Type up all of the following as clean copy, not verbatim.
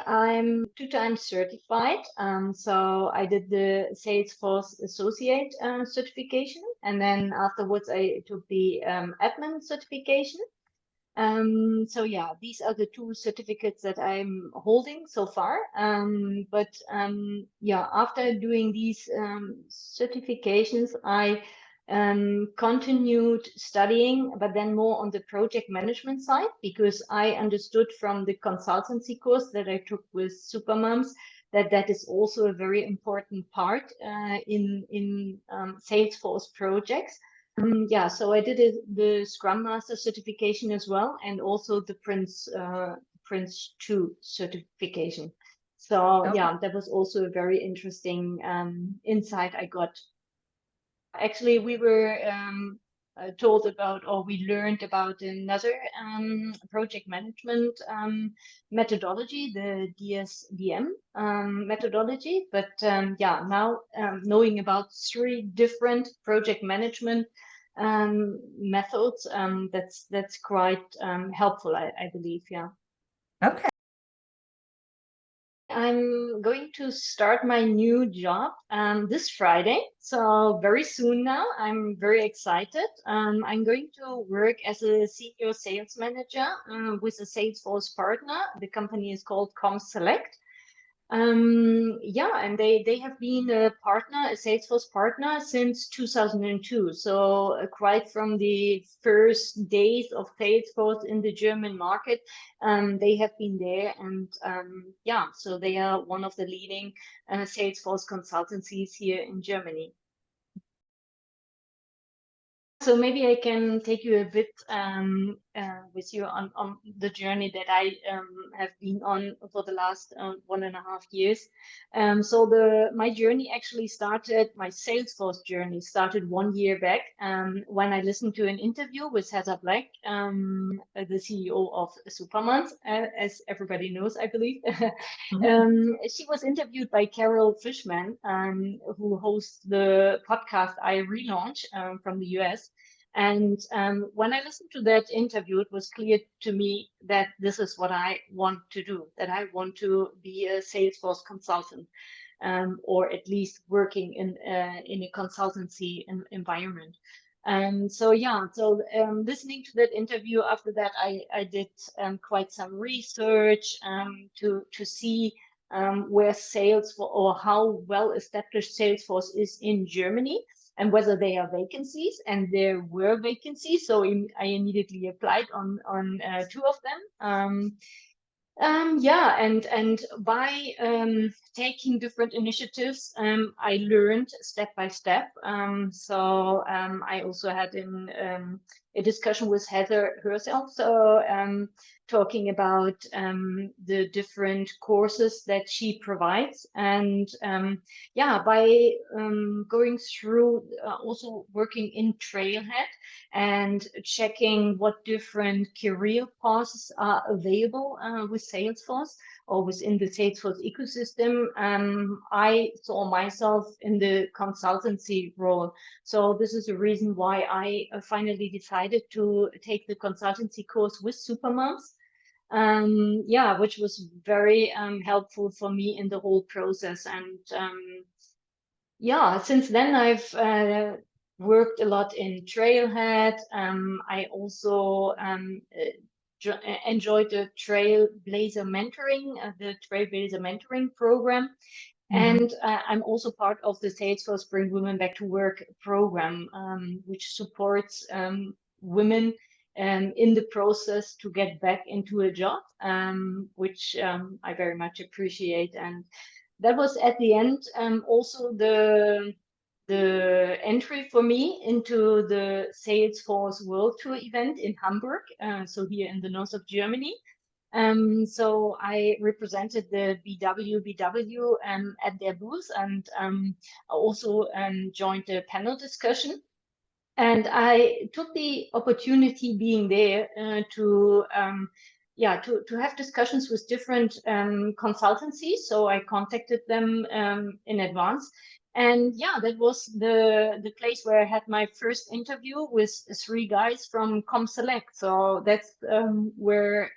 I'm 2 times certified. So I did the Salesforce Associate certification, and then afterwards I took the admin certification. So yeah, these are the 2 certificates that I'm holding so far. But yeah, after doing these certifications, I continued studying, but then more on the project management side, because I understood from the consultancy course that I took with Supermums that that is also a very important part in Salesforce projects. Yeah, so I did the Scrum Master certification as well, and also the Prince 2 certification. So Okay. yeah, that was also a very interesting insight I got. Actually, we were told about, or we learned about another project management methodology, the DSDM methodology. But yeah, now knowing about 3 different project management methods, that's quite helpful, I believe. Yeah. Okay. I'm going to start my new job this Friday, so very soon now. I'm very excited. I'm going to work as a senior sales manager with a Salesforce partner. The company is called comSelect. Yeah, and they have been a partner, a Salesforce partner since 2002. So quite from the first days of Salesforce in the German market, they have been there. And yeah, so they are one of the leading Salesforce consultancies here in Germany. So maybe I can take you a bit with you on the journey that I have been on for the last 1.5 years. So my journey actually started, my Salesforce journey started 1 year back when I listened to an interview with Heather Black, the CEO of Supermums, as everybody knows, I believe. She was interviewed by Carol Fishman, who hosts the podcast iRelaunch from the US. And when I listened to that interview, it was clear to me that this is what I want to do, that I want to be a Salesforce consultant, or at least working in a consultancy environment. So yeah, so listening to that interview, after that, I did quite some research to see where Salesforce, or how well established Salesforce is in Germany, and whether they are vacancies, and there were vacancies. So I immediately applied on 2 of them. Yeah, and by taking different initiatives, I learned step by step. So I also had a discussion with Heather herself, so talking about the different courses that she provides, and yeah, by going through, also working in Trailhead and checking what different career paths are available with Salesforce or within the Salesforce ecosystem, I saw myself in the consultancy role. So this is the reason why I finally decided to take the consultancy course with Supermums. Yeah, which was very helpful for me in the whole process. And yeah, since then I've worked a lot in Trailhead. I also enjoyed the Trailblazer mentoring program. And I'm also part of the Salesforce Bring Women Back to Work program, which supports women in the process to get back into a job, which I very much appreciate. And that was at the end also the entry for me into the Salesforce World Tour event in Hamburg, so here in the north of Germany. So I represented the BW at their booth, and I also joined the panel discussion. And I took the opportunity being there to have discussions with different consultancies. So I contacted them in advance And yeah, that was the place where I had my first interview with 3 guys from comSelect. So that's where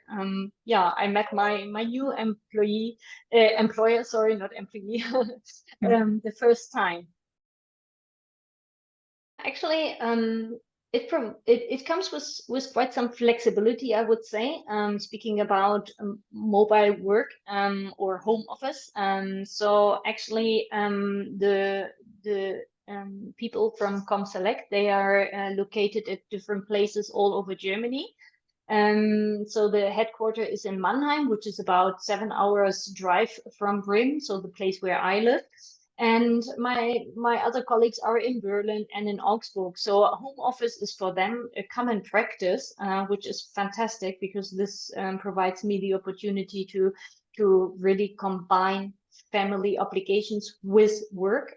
yeah, I met my new employer, sorry, not employee, the first time. Actually, it comes with quite some flexibility, I would say. Speaking about mobile work or home office. So actually, the people from comSelect, they are located at different places all over Germany. So the headquarter is in Mannheim, which is about 7 hours drive from Bremen, so the place where I live. And my other colleagues are in Berlin and in Augsburg. So home office is for them a common practice, which is fantastic because this provides me the opportunity to really combine family obligations with work.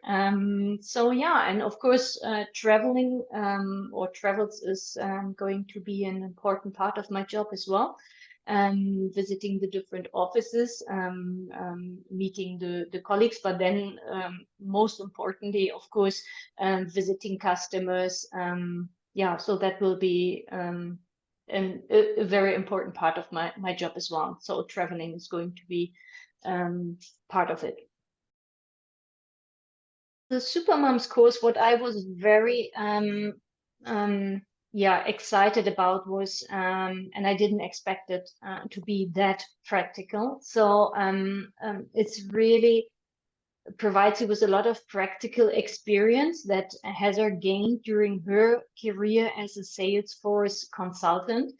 So yeah, and of course, traveling or travels is going to be an important part of my job as well. Visiting the different offices, meeting the colleagues, but then most importantly, of course, visiting customers. Yeah, so that will be a very important part of my job as well. So traveling is going to be part of it. The Supermums course, what I was very yeah, excited about was, and I didn't expect it to be that practical. So it's really provides you with a lot of practical experience that Heather gained during her career as a Salesforce consultant.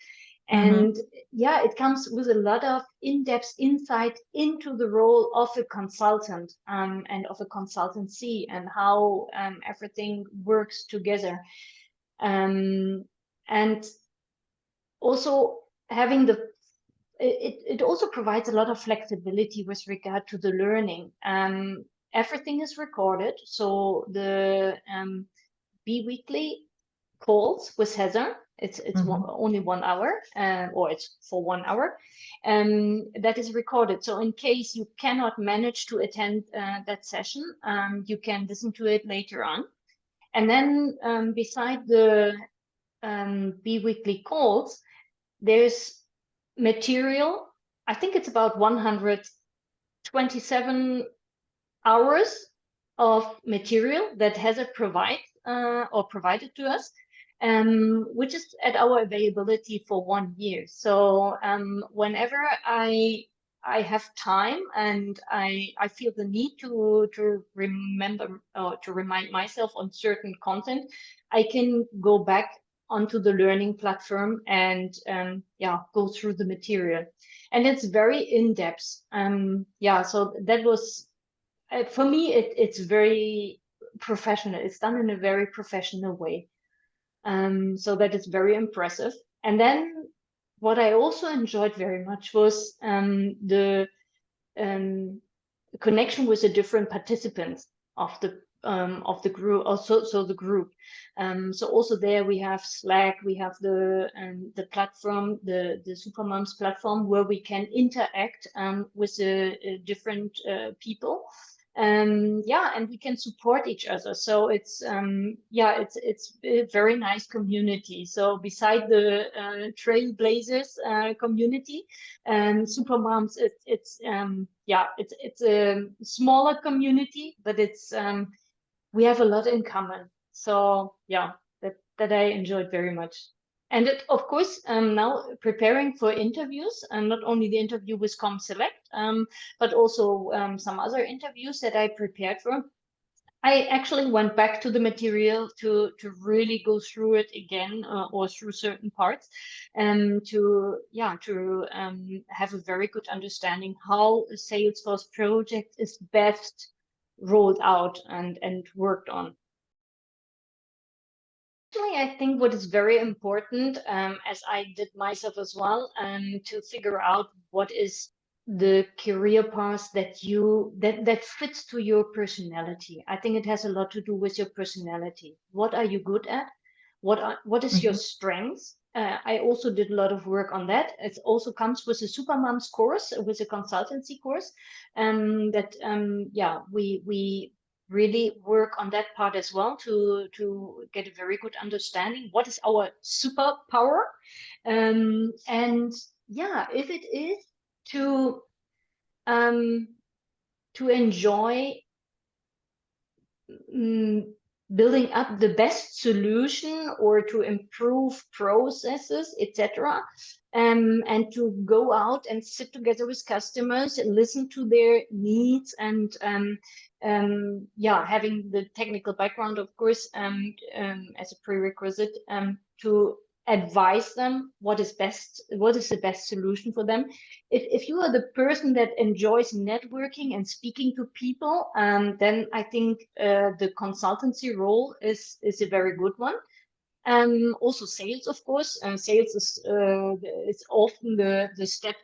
And yeah, it comes with a lot of in-depth insight into the role of a consultant and of a consultancy and how everything works together. And also having it also provides a lot of flexibility with regard to the learning. Everything is recorded, so the bi-weekly calls with Heather, it's only 1 hour, or it's for 1 hour, that is recorded. So in case you cannot manage to attend that session, you can listen to it later on. And then beside the bi-weekly calls, there's material. I think it's about 127 hours of material that Heather provided to us, which is at our availability for 1 year. So whenever I have time and I feel the need to remember or to remind myself on certain content, I can go back onto the learning platform and yeah, go through the material. And it's very in-depth. Yeah, so that was for me, it's very professional. It's done in a very professional way. So that is very impressive. And then what I also enjoyed very much was the connection with the different participants of the group, also so the group. So also there we have Slack, we have the platform, the Supermums platform, where we can interact with the different people. Yeah, and we can support each other. So it's yeah, it's a very nice community. So beside the Trailblazers community, Supermums, it's yeah, it's a smaller community, but it's we have a lot in common. So yeah, that I enjoyed very much. And it, of course, now preparing for interviews, and not only the interview with comSelect, but also some other interviews that I prepared for. I actually went back to the material to really go through it again, or through certain parts, and to have a very good understanding how a Salesforce project is best rolled out and worked on. I think what is very important, as I did myself as well, to figure out what is the career path that fits to your personality. I think it has a lot to do with your personality. What are you good at? What is your strengths? I also did a lot of work on that. It also comes with a Supermums course, with a consultancy course, that yeah, we really work on that part as well to get a very good understanding. What is our superpower? And yeah, if it is to um, enjoy building up the best solution or to improve processes, etc. And to go out and sit together with customers and listen to their needs and yeah, having the technical background, of course, as a prerequisite, to advise them what is best, what is the best solution for them. If you are the person that enjoys networking and speaking to people, then I think the consultancy role is a very good one. Also sales, of course. Sales is often the step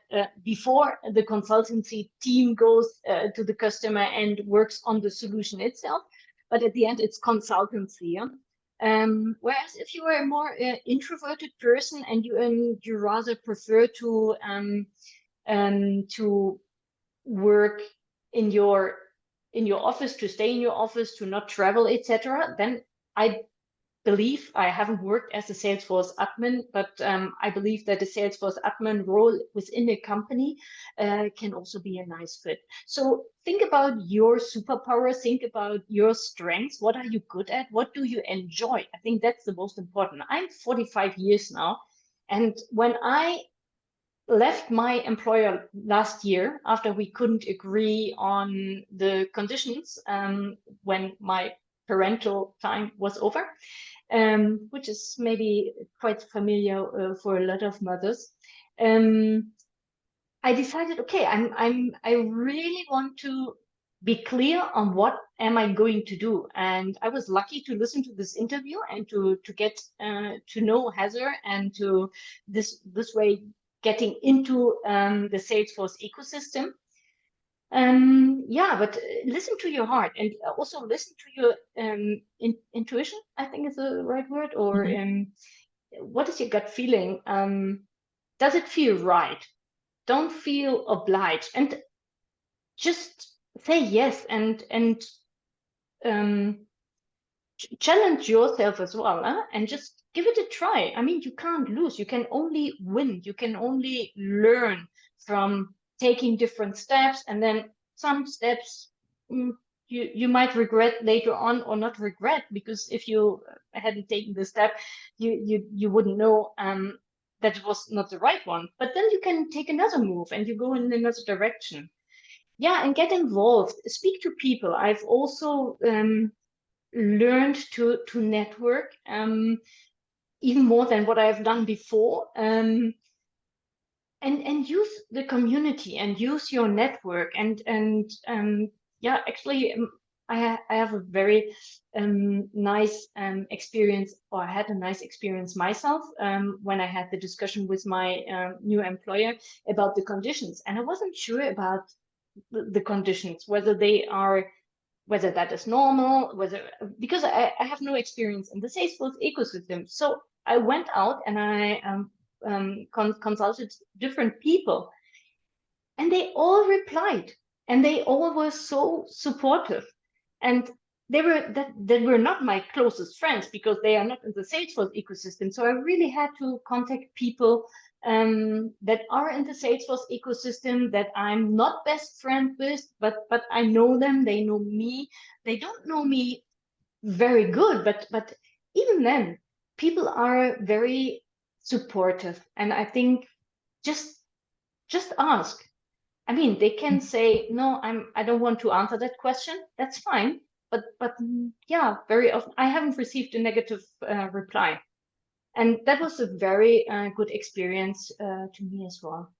before the consultancy team goes to the customer and works on the solution itself. But at the end, it's consultancy. Yeah? Whereas if you are a more introverted person and you rather prefer to work in your office, to stay in your office, to not travel, etc., then I believe, I haven't worked as a Salesforce admin, but I believe that a Salesforce admin role within a company can also be a nice fit. So think about your superpower, think about your strengths. What are you good at? What do you enjoy? I think that's the most important. I'm 45 years now. And when I left my employer last year after we couldn't agree on the conditions when my parental time was over, which is maybe quite familiar for a lot of mothers. I decided, okay, I really want to be clear on what am I going to do. And I was lucky to listen to this interview and to get to know Heather and to this way getting into the Salesforce ecosystem. Yeah, but listen to your heart and also listen to your intuition, I think is the right word, or what is your gut feeling? Does it feel right? Don't feel obliged, and just say yes and challenge yourself as well, and just give it a try. I mean, you can't lose. You can only win. You can only learn from taking different steps, and then some steps you might regret later on, or not regret, because if you hadn't taken the step, you wouldn't know that it was not the right one. But then you can take another move and you go in another direction. Yeah, and get involved. Speak to people. I've also learned to network even more than what I've done before, and use the community and use your network and yeah, actually I have a very nice experience, or I had a nice experience myself when I had the discussion with my new employer about the conditions, and I wasn't sure about the conditions, whether that is normal, because I have no experience in the Salesforce ecosystem. So I went out and I consulted different people, and they all replied, and they all were so supportive. And they were not my closest friends because they are not in the Salesforce ecosystem. So I really had to contact people that are in the Salesforce ecosystem that I'm not best friend with, but I know them, they know me. They don't know me very good, but even then, people are very supportive. And I think just ask. I mean, they can say, no, I don't want to answer that question. That's fine. But yeah, very often I haven't received a negative reply. And that was a very good experience to me as well.